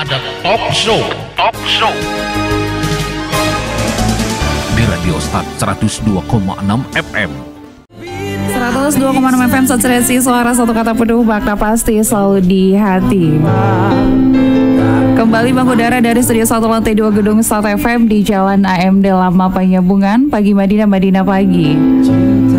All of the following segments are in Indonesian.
ada talk show di Radio Start 102,6 FM. 102,6 FM Satsresi, suara satu kata penuh makna pasti selalu di hati. Kembali mengudara dari Studio 1 Lantai 2 Gedung Start FM di Jalan AMD Lama Penyambungan. Pagi Madinah pagi.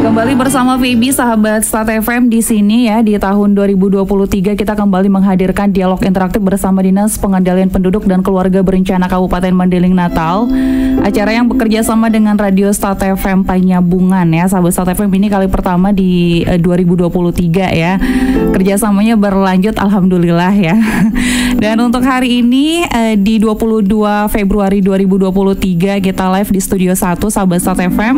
Kembali bersama Phoebe, sahabat Start FM di sini ya. Di tahun 2023 kita kembali menghadirkan dialog interaktif bersama Dinas Pengendalian Penduduk dan Keluarga Berencana Kabupaten Mandailing Natal. Acara yang bekerja sama dengan Radio Start FM Penyambungan ya. Sahabat Start FM ini kali pertama di 2023 ya. Kerjasamanya berlanjut alhamdulillah ya. Dan untuk hari ini di 22 Februari 2023 kita live di Studio 1 sahabat Start FM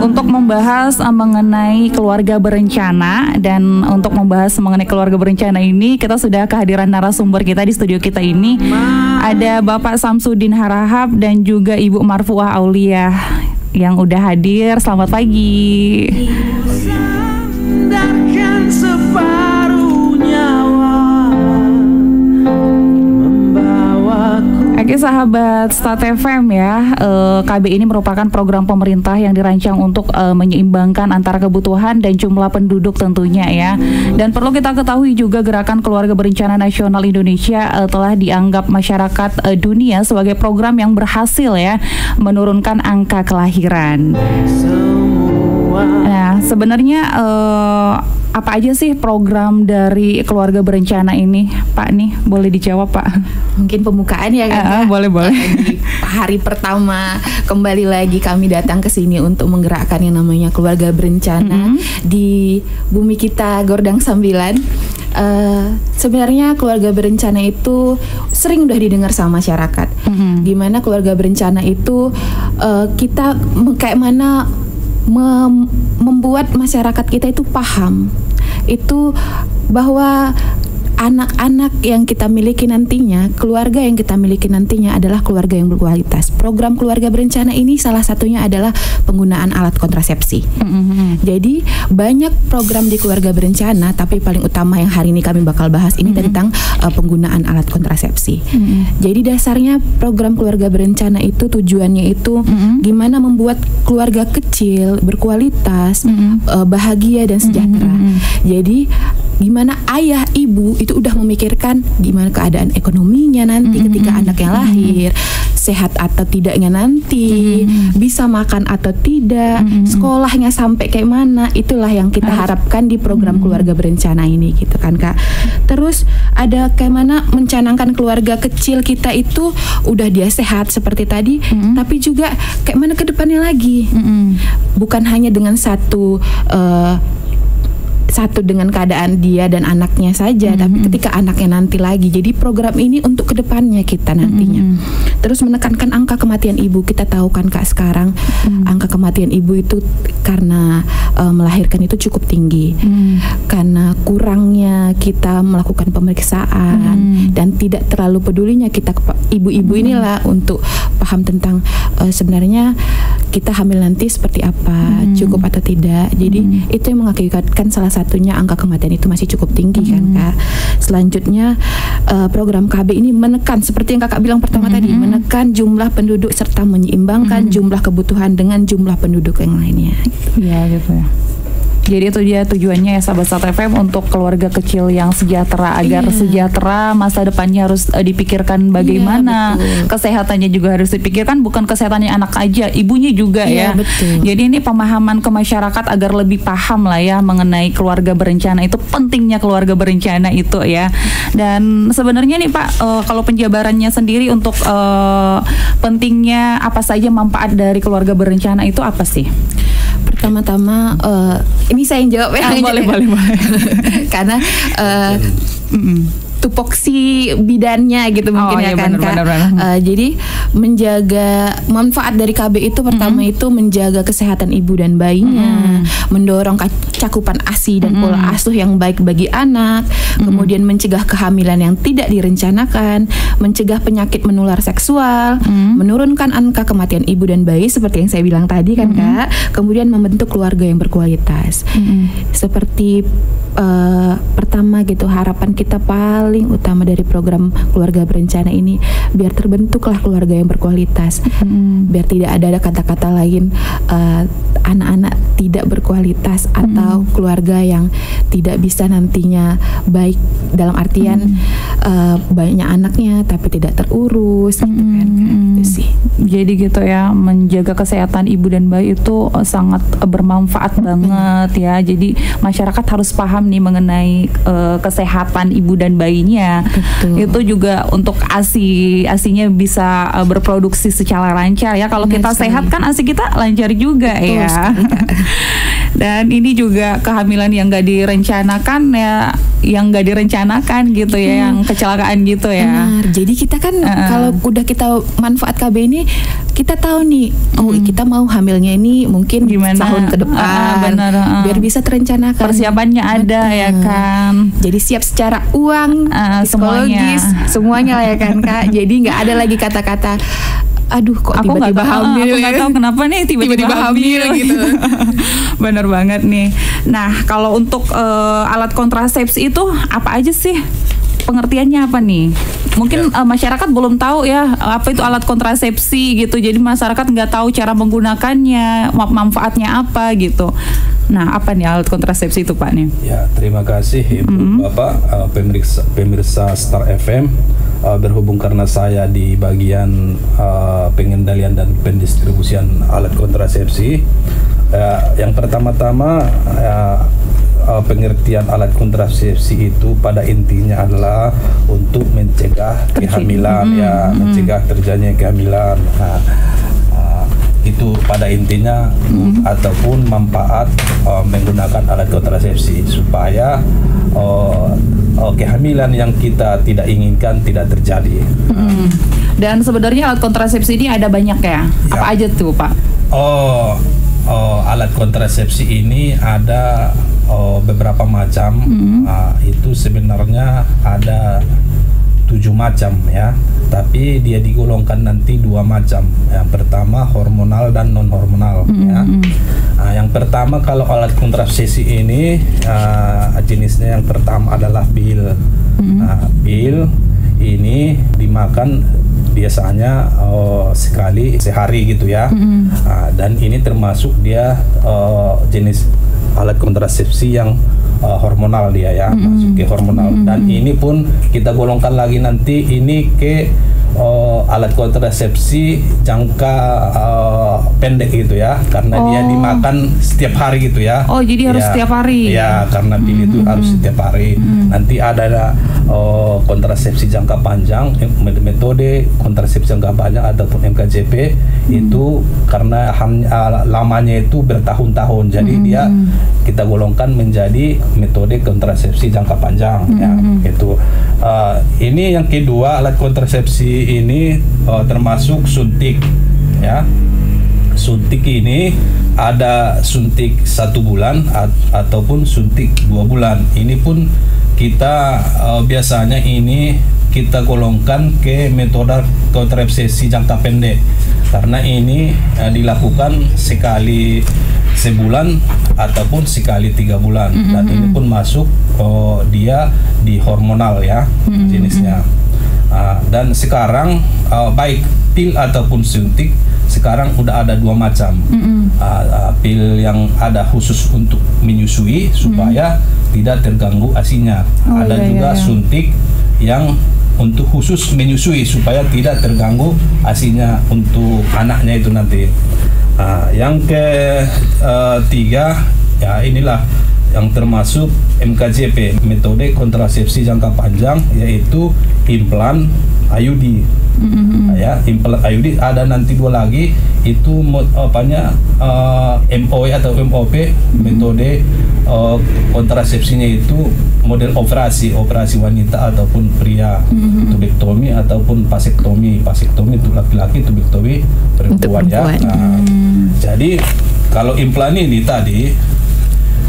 untuk membahas mengenai keluarga berencana. Dan untuk membahas mengenai keluarga berencana ini kita sudah kehadiran narasumber kita di studio kita ini. Ada Bapak Samsudin Harahap dan juga Ibu Marfuah Aulia yang udah hadir. Selamat pagi. Oke sahabat Start FM ya, KB ini merupakan program pemerintah yang dirancang untuk menyeimbangkan antara kebutuhan dan jumlah penduduk tentunya ya. Dan perlu kita ketahui juga Gerakan Keluarga Berencana Nasional Indonesia telah dianggap masyarakat dunia sebagai program yang berhasil ya menurunkan angka kelahiran. Nah sebenarnya apa aja sih program dari keluarga berencana ini, Pak? Nih boleh dijawab Pak? Mungkin pembukaan ya kan? Boleh. Di hari pertama kembali lagi kami datang ke sini untuk menggerakkan yang namanya keluarga berencana di bumi kita Gordang Sambilan. Sebenarnya keluarga berencana itu sering udah didengar sama masyarakat. Gimana keluarga berencana itu kita kayak mana membuat masyarakat kita itu paham itu bahwa anak-anak yang kita miliki nantinya, keluarga yang kita miliki nantinya adalah keluarga yang berkualitas. Program keluarga berencana ini salah satunya adalah penggunaan alat kontrasepsi. Jadi banyak program di keluarga berencana, tapi paling utama yang hari ini kami bakal bahas ini tentang penggunaan alat kontrasepsi. Jadi dasarnya program keluarga berencana itu tujuannya itu gimana membuat keluarga kecil berkualitas, bahagia dan sejahtera. Jadi gimana ayah ibu itu udah memikirkan gimana keadaan ekonominya nanti ketika anaknya lahir, sehat atau tidaknya nanti, bisa makan atau tidak, sekolahnya sampai kayak mana. Itulah yang kita harapkan di program keluarga berencana ini gitu kan Kak. Terus ada kayak mana mencanangkan keluarga kecil kita itu udah dia sehat seperti tadi, tapi juga kayak mana ke depannya lagi. Bukan hanya dengan satu dengan keadaan dia dan anaknya saja, tapi ketika anaknya nanti lagi. Jadi program ini untuk kedepannya kita nantinya. Terus menekankan angka kematian ibu. Kita tahu kan Kak sekarang angka kematian ibu itu karena melahirkan itu cukup tinggi, karena kurangnya kita melakukan pemeriksaan dan tidak terlalu pedulinya kita ibu-ibu inilah untuk paham tentang sebenarnya kita hamil nanti seperti apa, cukup atau tidak. Jadi itu yang mengakibatkan salah satunya angka kematian itu masih cukup tinggi kan Kak. Selanjutnya program KB ini menekan seperti yang Kakak bilang pertama tadi, menekan jumlah penduduk serta menyeimbangkan jumlah kebutuhan dengan jumlah penduduk yang lainnya. Iya gitu ya. Jadi itu dia tujuannya ya sahabat Start FM untuk keluarga kecil yang sejahtera. Agar sejahtera masa depannya harus dipikirkan bagaimana, kesehatannya juga harus dipikirkan, bukan kesehatannya anak aja, ibunya juga ya. Betul. Jadi ini pemahaman ke masyarakat agar lebih paham lah ya mengenai keluarga berencana itu, pentingnya keluarga berencana itu ya. Dan sebenarnya nih Pak, kalau penjabarannya sendiri untuk pentingnya apa saja manfaat dari keluarga berencana itu apa sih? Pertama-tama ini saya yang jawab ya. Boleh. Karena tupoksi bidannya gitu mungkin ya kan Kak. Jadi menjaga manfaat dari KB itu pertama itu menjaga kesehatan ibu dan bayinya, mendorong cakupan ASI dan pola asuh yang baik bagi anak, kemudian mencegah kehamilan yang tidak direncanakan, mencegah penyakit menular seksual, menurunkan angka kematian ibu dan bayi seperti yang saya bilang tadi kan Kak, kemudian membentuk keluarga yang berkualitas. Seperti pertama gitu, harapan kita paling paling utama dari program keluarga berencana ini biar terbentuklah keluarga yang berkualitas. Biar tidak ada kata-kata lain anak-anak tidak berkualitas atau keluarga yang tidak bisa nantinya baik dalam artian banyak anaknya tapi tidak terurus gitu kan. Gitu sih. Jadi gitu ya, menjaga kesehatan ibu dan bayi itu sangat bermanfaat banget ya. Jadi masyarakat harus paham nih mengenai kesehatan ibu dan bayinya. Betul. Itu juga untuk asinya bisa berproduksi secara lancar ya. Kalau kita sehat kan asi kita lancar juga. Betul ya. Dan ini juga kehamilan yang gak direncanakan ya, yang gak direncanakan gitu ya, yang kecelakaan gitu ya. Benar. Jadi kita kan kalau udah kita manfaat KB ini, kita tahu nih, kita mau hamilnya ini mungkin gimana tahun ke depan, biar bisa terencanakan. Persiapannya ada ya kan. Jadi siap secara uang, psikologis, semuanya lah ya kan Kak. Jadi nggak ada lagi kata-kata aduh kok tiba-tiba hamil. Aku nggak tahu kenapa nih tiba-tiba hamil gitu. Bener banget nih. Nah kalau untuk alat kontrasepsi itu apa aja sih? Pengertiannya apa nih? Mungkin masyarakat belum tahu ya apa itu alat kontrasepsi gitu. Jadi masyarakat nggak tahu cara menggunakannya, manfaatnya apa gitu. Nah, apa nih alat kontrasepsi itu Pak nih? Ya, terima kasih Ibu Bapak pemirsa Star FM. Berhubung karena saya di bagian pengendalian dan pendistribusian alat kontrasepsi. Yang pertama-tama pengertian alat kontrasepsi itu pada intinya adalah untuk mencegah kehamilan mencegah terjadinya kehamilan. Itu pada intinya ataupun manfaat menggunakan alat kontrasepsi supaya kehamilan yang kita tidak inginkan tidak terjadi. Dan sebenarnya alat kontrasepsi ini ada banyak ya? Apa aja tuh Pak? Alat kontrasepsi ini ada beberapa macam. Itu sebenarnya ada 7 macam ya, tapi dia digolongkan nanti 2 macam. Yang pertama hormonal dan non hormonal ya. Yang pertama kalau alat kontrasepsi ini jenisnya yang pertama adalah pil. Pil ini dimakan biasanya sekali sehari gitu ya. Dan ini termasuk dia jenis alat kontrasepsi yang hormonal dia ya, masuk ke hormonal. Dan ini pun kita golongkan lagi nanti ini ke alat kontrasepsi jangka pendek gitu ya, karena dia dimakan setiap hari gitu ya. Oh jadi harus setiap hari? Ya, karena pil itu harus setiap hari. Nanti ada kontrasepsi jangka panjang, metode kontrasepsi jangka panjang ataupun MKJP itu karena lamanya itu bertahun-tahun, jadi dia kita golongkan menjadi metode kontrasepsi jangka panjang ya. Itu ini yang kedua, alat kontrasepsi ini termasuk suntik ya. Suntik ini ada suntik 1 bulan ataupun suntik 2 bulan. Ini pun kita biasanya ini kita golongkan ke metode kontrasepsi jangka pendek karena ini dilakukan sekali sebulan ataupun sekali 3 bulan. Dan ini pun masuk dia di hormonal ya jenisnya. Dan sekarang baik pil ataupun suntik sekarang udah ada 2 macam. Pil yang ada khusus untuk menyusui supaya tidak terganggu asinya. Ada juga suntik yang untuk khusus menyusui supaya tidak terganggu asinya untuk anaknya itu nanti. Yang ketiga ya inilah yang termasuk MKJP, metode kontrasepsi jangka panjang, yaitu implan IUD. Ya, implan IUD ada nanti 2 lagi, itu MOE atau MOP, metode kontrasepsinya itu model operasi wanita ataupun pria, tubektomi ataupun vasektomi untuk laki-laki, tubektomi perempuan ya. Jadi kalau implan ini tadi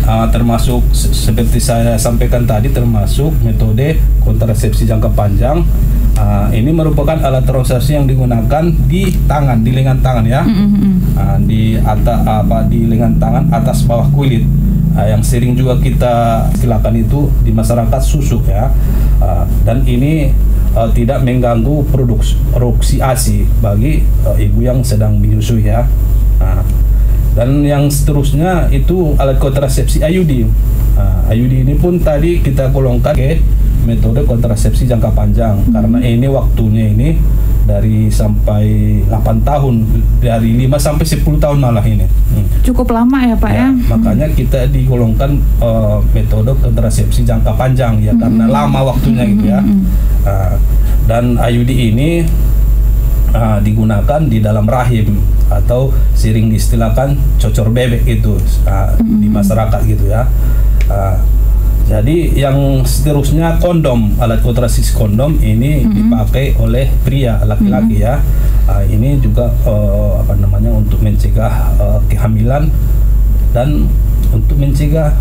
termasuk seperti saya sampaikan tadi, termasuk metode kontrasepsi jangka panjang. Ini merupakan alat kontrasepsi yang digunakan di tangan, di lengan tangan ya, di lengan tangan atas bawah kulit. yang sering juga kita silakan itu di masyarakat susuk ya. Dan ini tidak mengganggu produksi ASI bagi ibu yang sedang menyusui ya. Dan yang seterusnya itu alat kontrasepsi IUD. IUD ini pun tadi kita golongkan ke metode kontrasepsi jangka panjang karena ini waktunya ini dari sampai 8 tahun, dari 5 sampai 10 tahun malah ini. Cukup lama ya Pak ya. Makanya kita digolongkan metode kontrasepsi jangka panjang ya karena lama waktunya gitu ya. Dan IUD ini digunakan di dalam rahim atau sering diistilahkan cocor bebek itu di masyarakat gitu ya. Jadi yang seterusnya kondom, alat kontrasepsi kondom ini dipakai oleh pria laki-laki ya. Ini juga untuk mencegah kehamilan dan untuk mencegah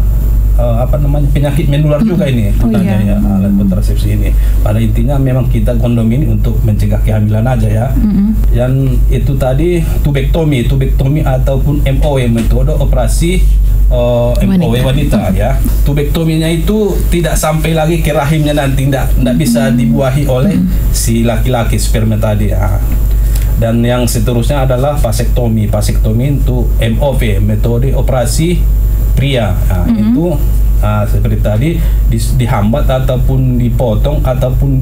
penyakit menular juga ini gunanya ya alat kontrasepsi ini. Pada intinya memang kita kondom ini untuk mencegah kehamilan aja ya. Yang itu tadi tubektomi ataupun MOW, metode operasi MOW wanita ya. Tubektominya itu tidak sampai lagi ke rahimnya nanti, tidak bisa dibuahi oleh si laki-laki sperma tadi ya. Dan yang seterusnya adalah vasektomi. Vasektomi itu MOV, metode operasi pria. Itu seperti tadi dihambat ataupun dipotong ataupun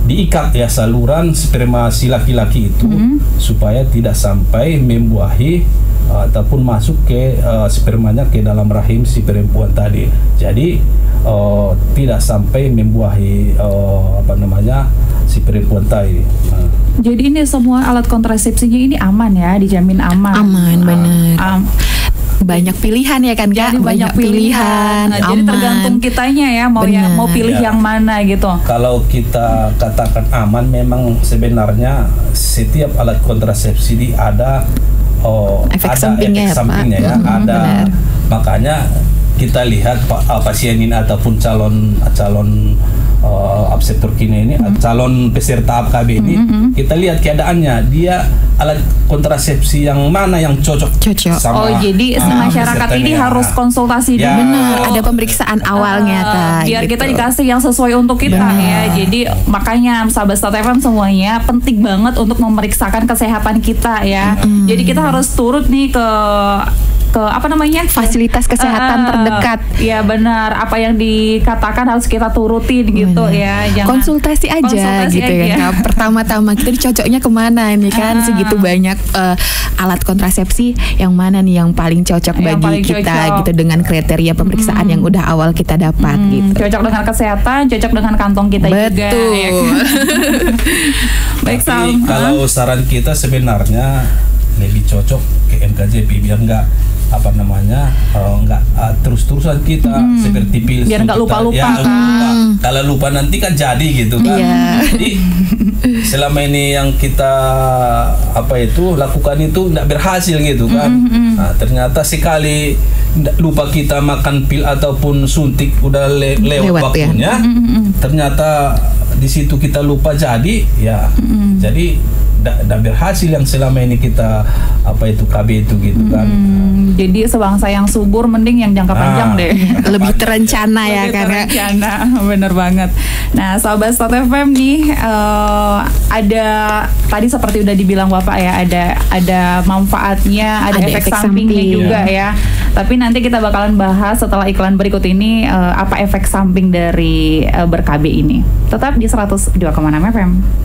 diikat ya saluran sperma si laki-laki itu supaya tidak sampai membuahi ataupun masuk ke spermanya ke dalam rahim si perempuan tadi. Jadi tidak sampai membuahi si perempuan tadi. Jadi ini semua alat kontrasepsinya ini aman ya, dijamin aman. Aman, benar. Banyak pilihan ya kan Kak? Jadi banyak pilihan. Nah, jadi tergantung kitanya ya mau pilih yang mana gitu. Kalau kita katakan aman, memang sebenarnya setiap alat kontrasepsi ada efek sampingnya ya. Ada. Makanya kita lihat pasien ini ataupun calon abseptor kini ini, calon peserta AKB ini, kita lihat keadaannya, dia alat kontrasepsi yang mana yang cocok sama. Jadi masyarakat ini harus konsultasi dulu. Benar, ada pemeriksaan awalnya Kak. Biar kita dikasih yang sesuai untuk kita ya. Jadi makanya sahabat Start FM semuanya penting banget untuk memeriksakan kesehatan kita ya. Jadi kita harus turut nih ke fasilitas kesehatan terdekat. Iya benar, apa yang dikatakan harus kita turutin gitu ya. Jangan konsultasi aja gitu ya. Pertama-tama kita cocoknya kemana ini kan, segitu banyak alat kontrasepsi, yang mana nih yang paling cocok bagi kita gitu dengan kriteria pemeriksaan yang udah awal kita dapat gitu. Cocok dengan kesehatan, cocok dengan kantong kita juga. Betul. Ya. Baik, tapi kalau saran kita sebenarnya lebih cocok ke MKJP biar nggak terus-terusan kita seperti pil biar nggak lupa-lupa kalau lupa nanti kan jadi gitu kan. Jadi selama ini yang kita lakukan itu nggak berhasil gitu kan. Nah, ternyata sekali lupa kita makan pil ataupun suntik udah lewat waktunya ternyata di situ kita lupa jadi jadi tidak berhasil yang selama ini kita KB itu gitu kan. Jadi sebangsa yang subur mending yang jangka panjang deh. Lebih terencana ya karena. Bener banget. Nah sahabat Start FM nih ada tadi seperti udah dibilang Bapak ya, ada manfaatnya, ada efek sampingnya juga ya. Tapi nanti kita bakalan bahas setelah iklan berikut ini apa efek samping dari ber-KB ini. Tetap di 102,6 FM.